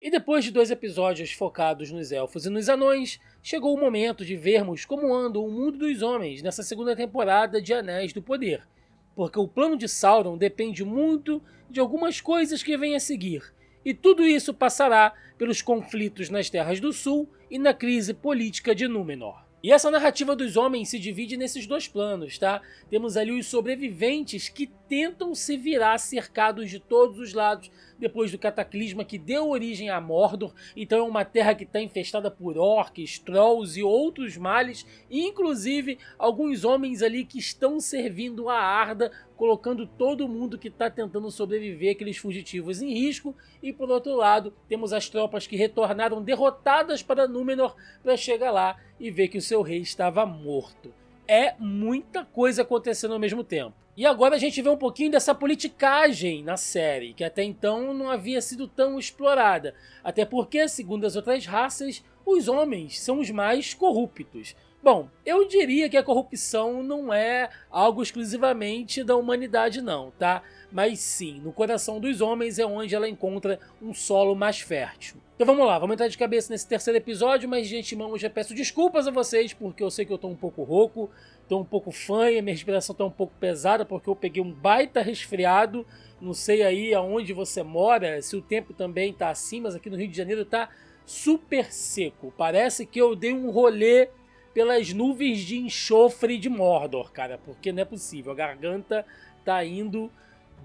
E depois de 2 episódios focados nos elfos e nos anões, chegou o momento de vermos como anda o mundo dos homens nessa segunda temporada de Anéis do Poder. Porque o plano de Sauron depende muito de algumas coisas que vêm a seguir, e tudo isso passará pelos conflitos nas Terras do Sul e na crise política de Númenor. E essa narrativa dos homens se divide nesses 2 planos, tá? Temos ali os sobreviventes que tentam se virar cercados de todos os lados depois do cataclisma que deu origem a Mordor. Então é uma terra que está infestada por orcs, trolls e outros males, inclusive alguns homens ali que estão servindo a Arda, colocando todo mundo que está tentando sobreviver, aqueles fugitivos, em risco. E por outro lado, temos as tropas que retornaram derrotadas para Númenor para chegar lá e ver que o seu rei estava morto. É muita coisa acontecendo ao mesmo tempo. E agora a gente vê um pouquinho dessa politicagem na série, que até então não havia sido tão explorada. Até porque, segundo as outras raças, os homens são os mais corruptos. Bom, eu diria que a corrupção não é algo exclusivamente da humanidade não, tá? Mas sim, no coração dos homens é onde ela encontra um solo mais fértil. Então vamos lá, vamos entrar de cabeça nesse terceiro episódio, mas de antemão eu já peço desculpas a vocês, porque eu sei que eu tô um pouco rouco, tô um pouco fanha, minha respiração tá um pouco pesada, porque eu peguei um baita resfriado. Não sei aí aonde você mora, se o tempo também tá assim, mas aqui no Rio de Janeiro tá super seco. Parece que eu dei um rolê pelas nuvens de enxofre de Mordor, cara, porque não é possível, a garganta tá indo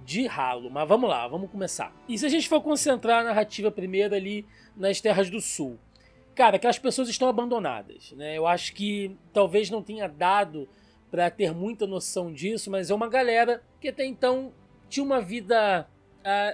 de ralo. Mas vamos lá, vamos começar. E se a gente for concentrar a narrativa primeiro ali nas Terras do Sul? Cara, aquelas pessoas estão abandonadas, né? Eu acho que talvez não tenha dado para ter muita noção disso, mas é uma galera que até então tinha uma vida,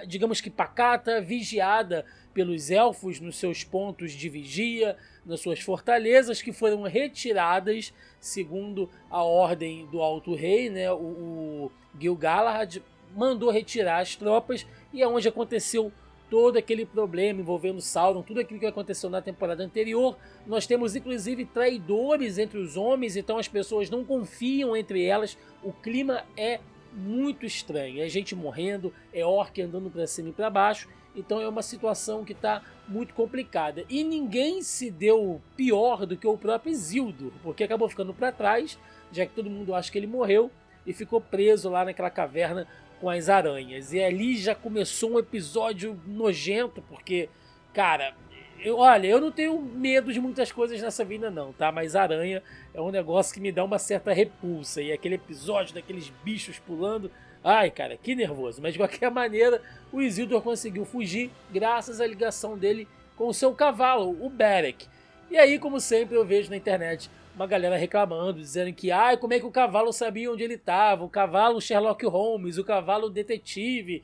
digamos que pacata, vigiada pelos elfos nos seus pontos de vigia, nas suas fortalezas, que foram retiradas segundo a ordem do Alto Rei, né? O Gil-galad mandou retirar as tropas, e é onde aconteceu todo aquele problema envolvendo Sauron, tudo aquilo que aconteceu na temporada anterior. Nós temos inclusive traidores entre os homens, então as pessoas não confiam entre elas, o clima é muito estranho, é gente morrendo, é orc andando para cima e para baixo, então é uma situação que está muito complicada. E ninguém se deu pior do que o próprio Isildur, porque acabou ficando para trás, já que todo mundo acha que ele morreu, e ficou preso lá naquela caverna com as aranhas. E ali já começou um episódio nojento, porque, cara, eu não tenho medo de muitas coisas nessa vida não, tá? Mas aranha é um negócio que me dá uma certa repulsa. E aquele episódio daqueles bichos pulando, ai, cara, que nervoso. Mas de qualquer maneira, o Isildur conseguiu fugir graças à ligação dele com o seu cavalo, o Beric. E aí, como sempre, eu vejo na internet uma galera reclamando, dizendo que como é que o cavalo sabia onde ele estava, o cavalo Sherlock Holmes, o cavalo detetive.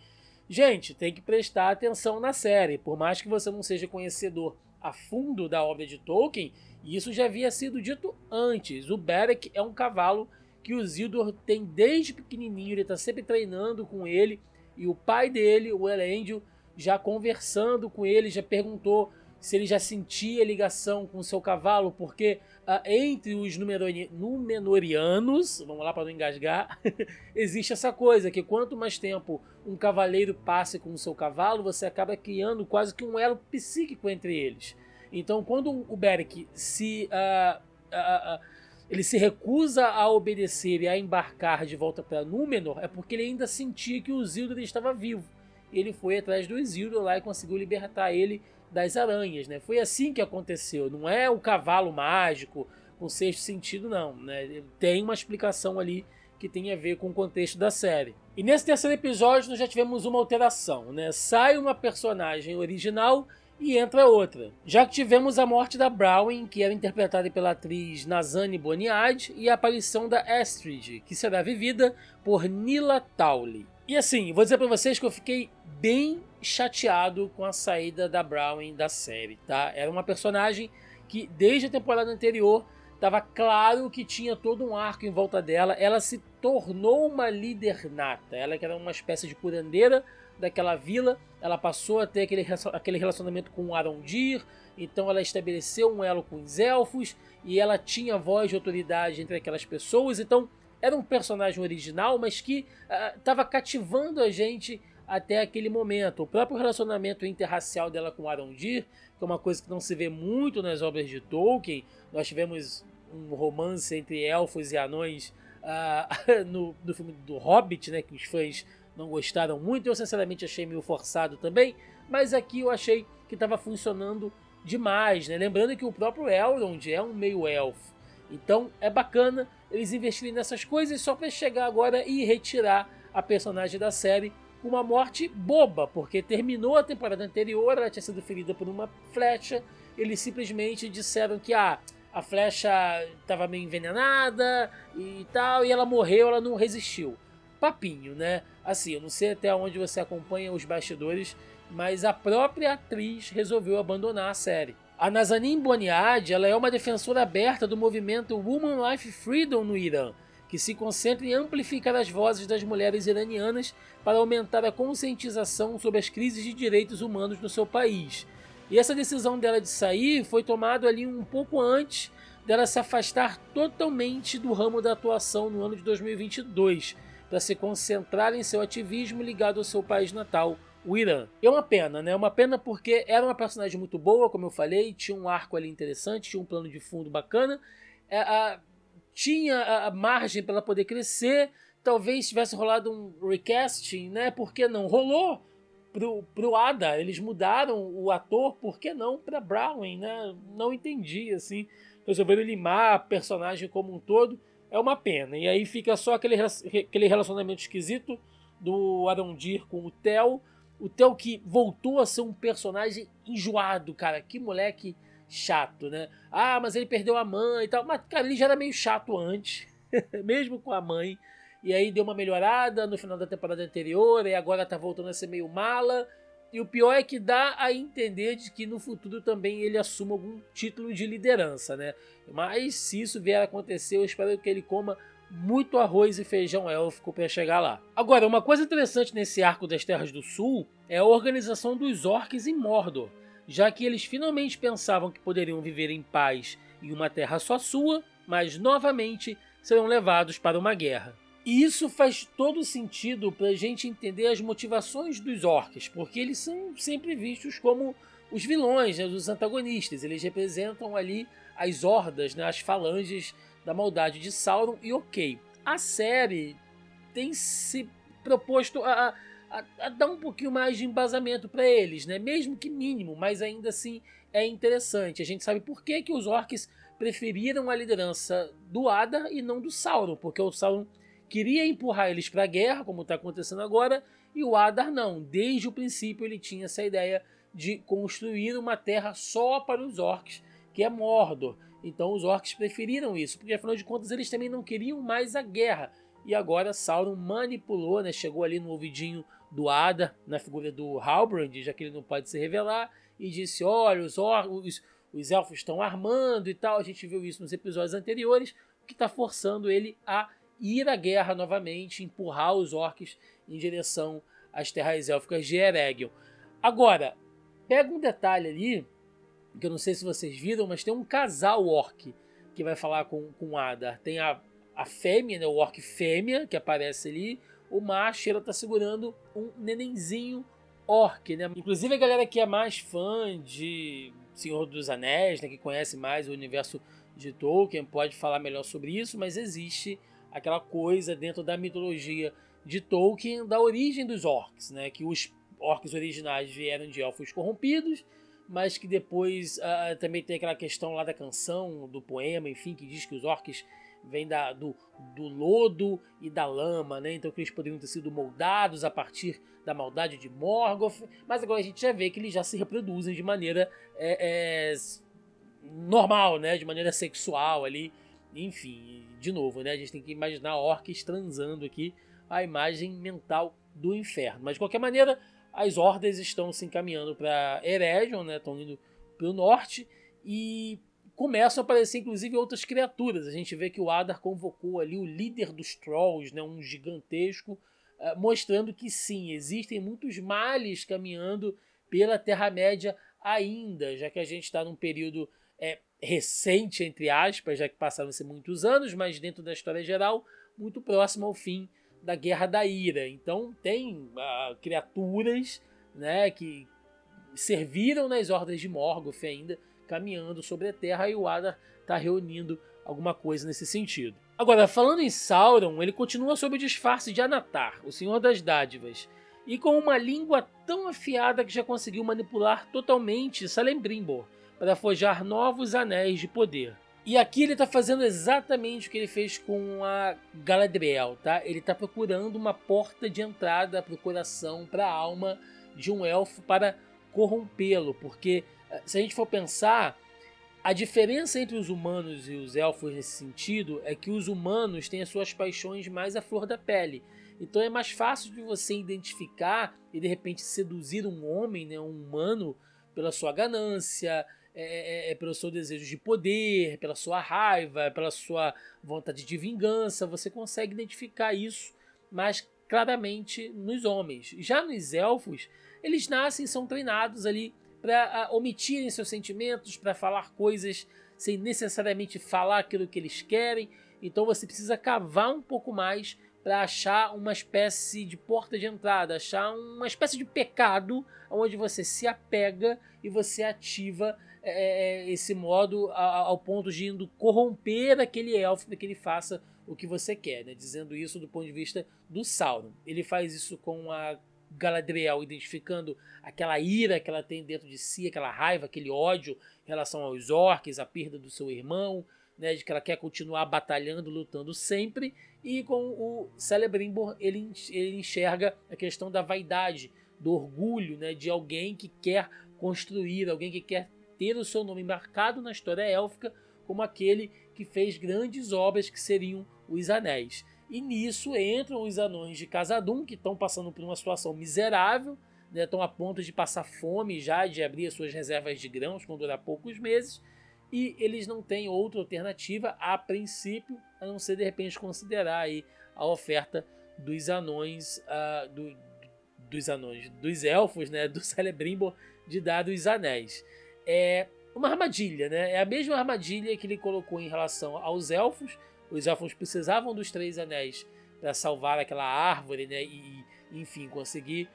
Gente, tem que prestar atenção na série, por mais que você não seja conhecedor a fundo da obra de Tolkien, isso já havia sido dito antes. O Beric é um cavalo que o Isildur tem desde pequenininho, ele está sempre treinando com ele, e o pai dele, o Elendil, já conversando com ele, já perguntou se ele já sentia ligação com o seu cavalo, porque entre os Númenóreanos, vamos lá para não engasgar, existe essa coisa, que quanto mais tempo um cavaleiro passe com o seu cavalo, você acaba criando quase que um elo psíquico entre eles. Então, quando o Beric ele se recusa a obedecer e a embarcar de volta para Númenor, é porque ele ainda sentia que o Isildur estava vivo. Ele foi atrás do Isildur lá e conseguiu libertar ele das aranhas, né? Foi assim que aconteceu, não é o cavalo mágico com sexto sentido não, né? Tem uma explicação ali que tem a ver com o contexto da série. E nesse terceiro episódio nós já tivemos uma alteração, né? Sai uma personagem original e entra outra. Já que tivemos a morte da Browin, que era interpretada pela atriz Nazani Boniad, e a aparição da Estrid, que será vivida por Nila Tawley. E assim, vou dizer pra vocês que eu fiquei bem chateado com a saída da Browin da série, tá? Era uma personagem que desde a temporada anterior estava claro que tinha todo um arco em volta dela. Ela se tornou uma líder nata, ela que era uma espécie de curandeira daquela vila, ela passou a ter aquele relacionamento com o Arondir, então ela estabeleceu um elo com os elfos, e ela tinha voz de autoridade entre aquelas pessoas, então era um personagem original, mas que estava cativando a gente até aquele momento. O próprio relacionamento interracial dela com Arondir, que é uma coisa que não se vê muito nas obras de Tolkien. Nós tivemos um romance entre elfos e anões no filme do Hobbit, né, que os fãs não gostaram muito. Eu sinceramente achei meio forçado também, mas aqui eu achei que estava funcionando demais, né? Lembrando que o próprio Elrond é um meio elfo, então é bacana eles investirem nessas coisas só para chegar agora e retirar a personagem da série com uma morte boba, porque terminou a temporada anterior, ela tinha sido ferida por uma flecha, eles simplesmente disseram que a flecha estava meio envenenada e tal, e ela morreu, ela não resistiu. Papinho, né? Assim, eu não sei até onde você acompanha os bastidores, mas a própria atriz resolveu abandonar a série. A Nazanin Boniadi, ela é uma defensora aberta do movimento Woman Life Freedom no Irã, que se concentra em amplificar as vozes das mulheres iranianas para aumentar a conscientização sobre as crises de direitos humanos no seu país. E essa decisão dela de sair foi tomada ali um pouco antes dela se afastar totalmente do ramo da atuação no ano de 2022, para se concentrar em seu ativismo ligado ao seu país natal, o Irã. É uma pena, né? Uma pena porque era uma personagem muito boa, como eu falei, tinha um arco ali interessante, tinha um plano de fundo bacana, tinha a margem para ela poder crescer, talvez tivesse rolado um recasting, né? Por que não? Rolou pro Ada, eles mudaram o ator, por que não para Browning, né? Não entendi, assim, resolveram limar a personagem como um todo, é uma pena. E aí fica só aquele relacionamento esquisito do Arondir com o Theo que voltou a ser um personagem enjoado, cara, que moleque chato, né? Ah, mas ele perdeu a mãe e tal, mas, cara, ele já era meio chato antes, mesmo com a mãe, e aí deu uma melhorada no final da temporada anterior, e agora tá voltando a ser meio mala, e o pior é que dá a entender de que no futuro também ele assuma algum título de liderança, né? Mas se isso vier a acontecer, eu espero que ele coma muito arroz e feijão élfico para chegar lá. Agora, uma coisa interessante nesse arco das Terras do Sul é a organização dos orcs em Mordor, já que eles finalmente pensavam que poderiam viver em paz em uma terra só sua, mas novamente serão levados para uma guerra. E isso faz todo sentido para a gente entender as motivações dos orcs, porque eles são sempre vistos como os vilões, né, os antagonistas. Eles representam ali as hordas, né, as falanges da maldade de Sauron. E ok, a série tem se proposto a dar um pouquinho mais de embasamento para eles, né? Mesmo que mínimo, mas ainda assim é interessante. A gente sabe por que os orcs preferiram a liderança do Adar e não do Sauron, porque o Sauron queria empurrar eles para a guerra, como está acontecendo agora, e o Adar não. Desde o princípio ele tinha essa ideia de construir uma terra só para os orcs, que é Mordor. Então os orcs preferiram isso, porque afinal de contas eles também não queriam mais a guerra. E agora Sauron manipulou, né, chegou ali no ouvidinho do Adar, na figura do Halbrand, já que ele não pode se revelar, e disse, olha, os elfos estão armando e tal, a gente viu isso nos episódios anteriores, o que está forçando ele a ir à guerra novamente, empurrar os orcs em direção às terras élficas de Eregion. Agora, pega um detalhe ali, que eu não sei se vocês viram, mas tem um casal orc que vai falar com Adar. Tem a fêmea, né, o orc fêmea, que aparece ali. O macho, ela tá segurando um nenenzinho orc, né? Inclusive a galera que é mais fã de Senhor dos Anéis, né, que conhece mais o universo de Tolkien, pode falar melhor sobre isso, mas existe aquela coisa dentro da mitologia de Tolkien da origem dos orcs, né? Que os orcs originais vieram de elfos corrompidos, mas que depois também tem aquela questão lá da canção, do poema, enfim, que diz que os orcs vêm do lodo e da lama, né? Então que eles poderiam ter sido moldados a partir da maldade de Morgoth, mas agora a gente já vê que eles já se reproduzem de maneira normal, né? De maneira sexual ali, enfim, de novo, né? A gente tem que imaginar orcs transando aqui, a imagem mental do inferno, mas de qualquer maneira as hordas estão se encaminhando para Eregion, né? Estão indo para o norte e começam a aparecer inclusive outras criaturas. A gente vê que o Adar convocou ali o líder dos Trolls, né? Um gigantesco, mostrando que sim, existem muitos males caminhando pela Terra-média ainda, já que a gente está num período recente, entre aspas, já que passaram-se muitos anos, mas dentro da história geral, muito próximo ao fim da Guerra da Ira. Então tem criaturas, né, que serviram nas Hordas de Morgoth ainda, caminhando sobre a Terra, e o Adar está reunindo alguma coisa nesse sentido. Agora, falando em Sauron, ele continua sob o disfarce de Anatar, o Senhor das Dádivas, e com uma língua tão afiada que já conseguiu manipular totalmente Celebrimbor para forjar novos anéis de poder. E aqui ele está fazendo exatamente o que ele fez com a Galadriel, tá? Ele está procurando uma porta de entrada para o coração, para a alma de um elfo, para corrompê-lo, porque se a gente for pensar, a diferença entre os humanos e os elfos nesse sentido é que os humanos têm as suas paixões mais à flor da pele. Então é mais fácil de você identificar e de repente seduzir um homem, né, um humano, pela sua ganância, pelo seu desejo de poder, pela sua raiva, pela sua vontade de vingança. Você consegue identificar isso mais claramente nos homens. Já nos elfos, eles nascem e são treinados ali para omitirem seus sentimentos, para falar coisas sem necessariamente falar aquilo que eles querem. Então você precisa cavar um pouco mais para achar uma espécie de porta de entrada, achar uma espécie de pecado onde você se apega e você ativa esse modo ao ponto de indo corromper aquele elfo para que ele faça o que você quer, né? Dizendo isso do ponto de vista do Sauron. Ele faz isso com a Galadriel, identificando aquela ira que ela tem dentro de si, aquela raiva, aquele ódio em relação aos orcs, a perda do seu irmão, né, de que ela quer continuar batalhando, lutando sempre. E com o Celebrimbor ele enxerga a questão da vaidade, do orgulho, né, de alguém que quer construir, alguém que quer ter o seu nome marcado na história élfica como aquele que fez grandes obras que seriam os Anéis. E nisso entram os anões de Khazad-dûm, que estão passando por uma situação miserável, né, estão a ponto de passar fome já, de abrir as suas reservas de grãos, quando durar poucos meses, e eles não têm outra alternativa, a princípio, a não ser de repente considerar aí a oferta dos anões, dos elfos, né, do Celebrimbor, de dar os anéis. É uma armadilha, né? É a mesma armadilha que ele colocou em relação aos elfos. Os elfos precisavam dos 3 anéis para salvar aquela árvore, né? E enfim, conseguir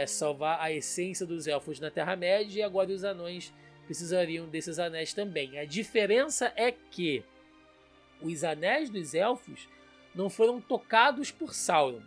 salvar a essência dos elfos na Terra-média, e agora os anões precisariam desses anéis também. A diferença é que os anéis dos elfos não foram tocados por Sauron.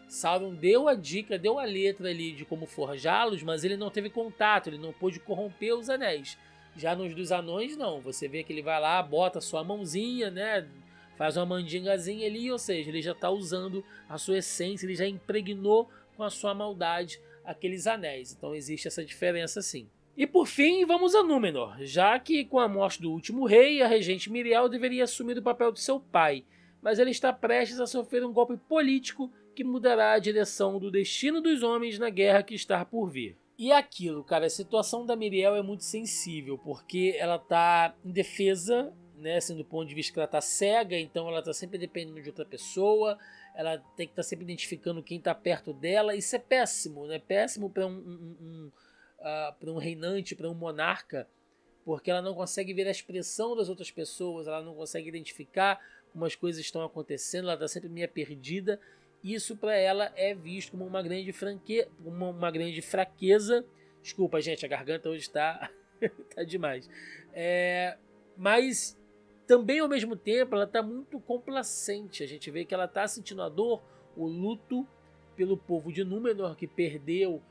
Sauron deu a dica, deu a letra ali de como forjá-los, mas ele não teve contato, ele não pôde corromper os anéis. Já nos dos anões, não. Você vê que ele vai lá, bota a sua mãozinha, né? Faz uma mandingazinha ali, ou seja, ele já está usando a sua essência, ele já impregnou com a sua maldade aqueles anéis. Então existe essa diferença sim. E por fim, vamos a Númenor, já que com a morte do último rei, a regente Miriel deveria assumir o papel de seu pai, mas ele está prestes a sofrer um golpe político que mudará a direção do destino dos homens na guerra que está por vir. E é aquilo, cara, a situação da Miriel é muito sensível, porque ela está indefesa, né, assim, do ponto de vista que ela está cega, então ela está sempre dependendo de outra pessoa, ela tem que estar sempre identificando quem está perto dela. Isso é péssimo, né? Péssimo para um reinante, para um monarca, porque ela não consegue ver a expressão das outras pessoas, ela não consegue identificar como as coisas estão acontecendo, ela está sempre meio perdida. Isso para ela é visto como uma grande fraqueza. Desculpa, gente, a garganta hoje está tá demais. Mas também ao mesmo tempo ela está muito complacente. A gente vê que ela está sentindo a dor, o luto pelo povo de Númenor, que perdeu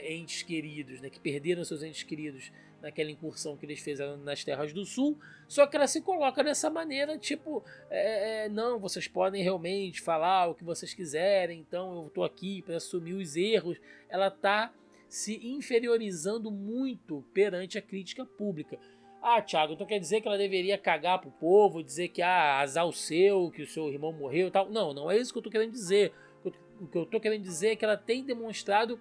entes queridos, né, que perderam seus entes queridos naquela incursão que eles fizeram nas Terras do Sul. Só que ela se coloca dessa maneira, tipo, não, vocês podem realmente falar o que vocês quiserem, então eu estou aqui para assumir os erros. Ela está se inferiorizando muito perante a crítica pública. Ah, Thiago, então quer dizer que ela deveria cagar pro povo, dizer que azar o seu, que o seu irmão morreu e tal? Não, não é isso que eu estou querendo dizer. O que eu estou querendo dizer é que ela tem demonstrado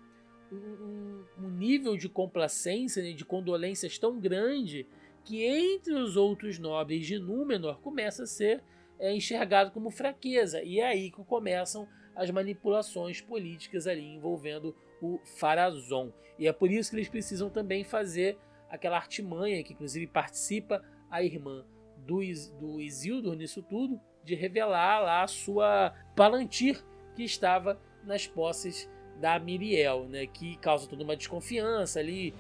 um nível de complacência, né, de condolências tão grande, que entre os outros nobres de Númenor começa a ser enxergado como fraqueza. E é aí que começam as manipulações políticas ali envolvendo o Pharazôn. E é por isso que eles precisam também fazer aquela artimanha, que inclusive participa a irmã do Isildur nisso tudo, de revelar lá a sua Palantir, que estava nas posses da Miriel, né, que causa toda uma desconfiança ali,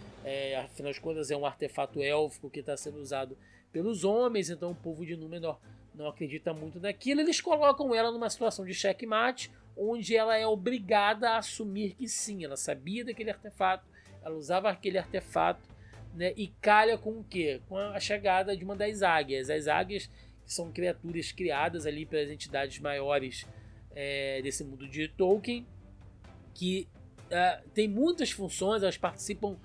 afinal de contas é um artefato élfico que está sendo usado pelos homens, então o povo de Númenor não acredita muito naquilo. Eles colocam ela numa situação de checkmate, onde ela é obrigada a assumir que sim, ela sabia daquele artefato, ela usava aquele artefato, né, e calha com o quê? Com a chegada de uma das águias. As águias, que são criaturas criadas ali pelas entidades maiores desse mundo de Tolkien, que tem muitas funções, elas participam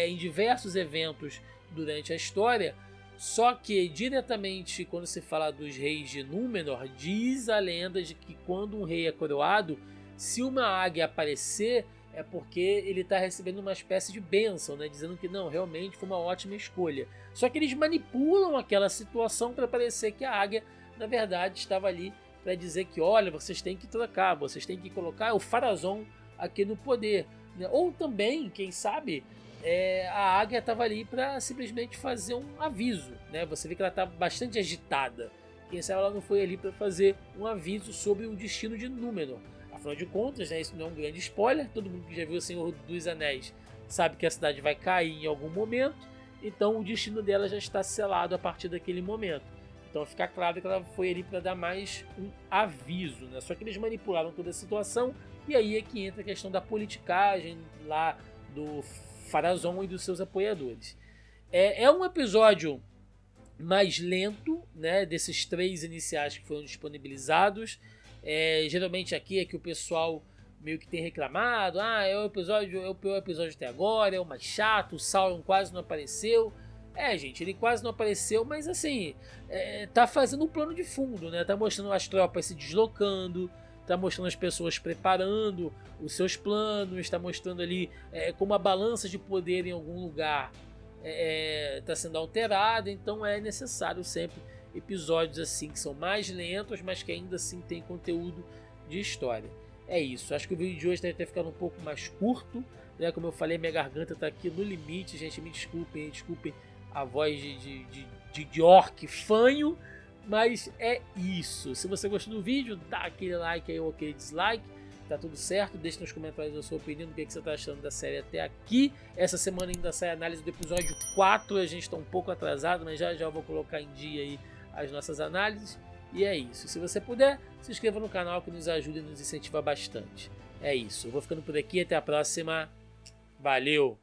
em diversos eventos durante a história, só que diretamente quando se fala dos reis de Númenor, diz a lenda de que quando um rei é coroado, se uma águia aparecer, é porque ele está recebendo uma espécie de bênção, né? Dizendo que não, realmente foi uma ótima escolha. Só que eles manipulam aquela situação para parecer que a águia, na verdade, estava ali para dizer que, olha, vocês têm que trocar, vocês têm que colocar o Pharazôn aqui no poder, né? Ou também, quem sabe, a águia estava ali para simplesmente fazer um aviso, né? Você vê que ela está bastante agitada. Quem sabe ela não foi ali para fazer um aviso sobre o destino de Númenor. Afinal de contas, né, isso não é um grande spoiler, todo mundo que já viu O Senhor dos Anéis sabe que a cidade vai cair em algum momento, então o destino dela já está selado a partir daquele momento. Então fica claro que ela foi ali para dar mais um aviso, né? Só que eles manipularam toda a situação, e aí é que entra a questão da politicagem lá do Pharazôn e dos seus apoiadores. É um episódio mais lento, né, desses 3 iniciais que foram disponibilizados. Geralmente aqui é que o pessoal meio que tem reclamado, é o pior episódio até agora, é o mais chato, o Sauron quase não apareceu. Gente, ele quase não apareceu, mas assim, tá fazendo um plano de fundo, né? Tá mostrando as tropas se deslocando, tá mostrando as pessoas preparando os seus planos, tá mostrando ali como a balança de poder em algum lugar tá sendo alterada, então é necessário sempre episódios assim que são mais lentos, mas que ainda assim tem conteúdo de história. É isso, acho que o vídeo de hoje deve ter ficado um pouco mais curto, né? Como eu falei, minha garganta tá aqui no limite, gente, me desculpem a voz de orc fanho, mas é isso. Se você gostou do vídeo, dá aquele like aí ou aquele dislike, tá tudo certo, deixa nos comentários a sua opinião do que você tá achando da série até aqui. Essa semana ainda sai a análise do episódio 4, a gente tá um pouco atrasado, mas já vou colocar em dia aí as nossas análises. E é isso, se você puder, se inscreva no canal que nos ajuda e nos incentiva bastante. É isso, eu vou ficando por aqui, até a próxima, valeu!